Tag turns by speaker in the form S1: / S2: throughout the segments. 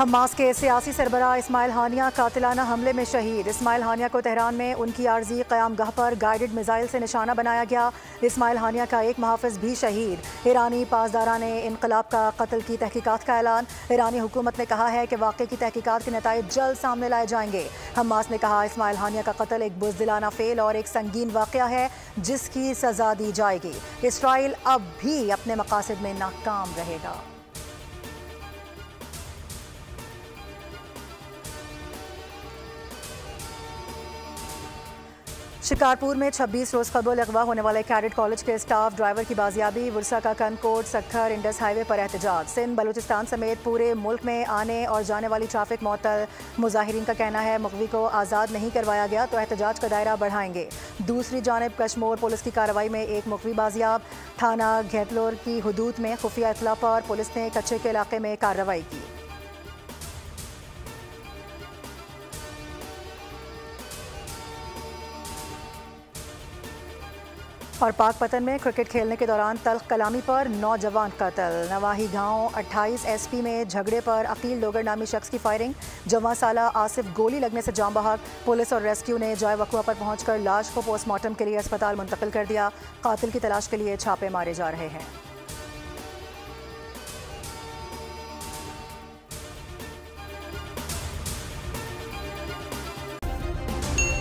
S1: Hamas के सियासी सरबराह इस्माइल हानिया कातिलाना हमले में शहीद। इस्माइल हानिया को तेहरान में उनकी आर्जी क़यामगाह पर गाइडेड मिसाइल से निशाना बनाया गया। इस्माइल हानिया का एक मुहाफ़िज़ भी शहीद। ईरानी पासदारान इनकलाब का कत्ल की तहकीकात का ऐलान। ईरानी हुकूमत ने कहा है कि वाक़े की तहकीकात के नताइज जल्द सामने लाए जाएंगे। हमास ने कहा इस्माइल हानिया का कत्ल एक बुज़दिलाना फ़ेल और एक संगीन वाक़या है जिसकी सज़ा दी जाएगी। इसराइल अब भी अपने मकासद में नाकाम रहेगा। शिकारपुर में 26 रोज़ कबल अगवा होने वाले कैडेट कॉलेज के स्टाफ ड्राइवर की बाजियाबी। वुरसा का कनकोट सक्खर इंडस हाईवे पर एहतजाज। सिंध बलूचिस्तान समेत पूरे मुल्क में आने और जाने वाली ट्रैफिक मअतल। मुजाहिरीन का कहना है मुग़वी को आज़ाद नहीं करवाया गया तो एहतजाज का दायरा बढ़ाएंगे। दूसरी जानिब कश्मोर पुलिस की कार्रवाई में एक मुग़वी बाजियाब। थाना घेतलोर की हुदूद में खुफिया इत्तला पर पुलिस ने कच्चे के इलाके में कार्रवाई की। और पाकपतन में क्रिकेट खेलने के दौरान तल्ख कलामी पर नौजवान कत्ल। नवाही गांव 28 SP में झगड़े पर अकील डोगर नामी शख्स की फायरिंग। जवां साला आसिफ गोली लगने से जाम बहक। पुलिस और रेस्क्यू ने जाए वक़ुआ पर पहुंचकर लाश को पोस्टमार्टम के लिए अस्पताल मुंतकिल कर दिया। कातिल की तलाश के लिए छापे मारे जा रहे हैं।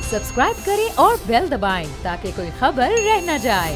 S2: सब्सक्राइब करें और बेल दबाएं ताकि कोई खबर रह न जाए।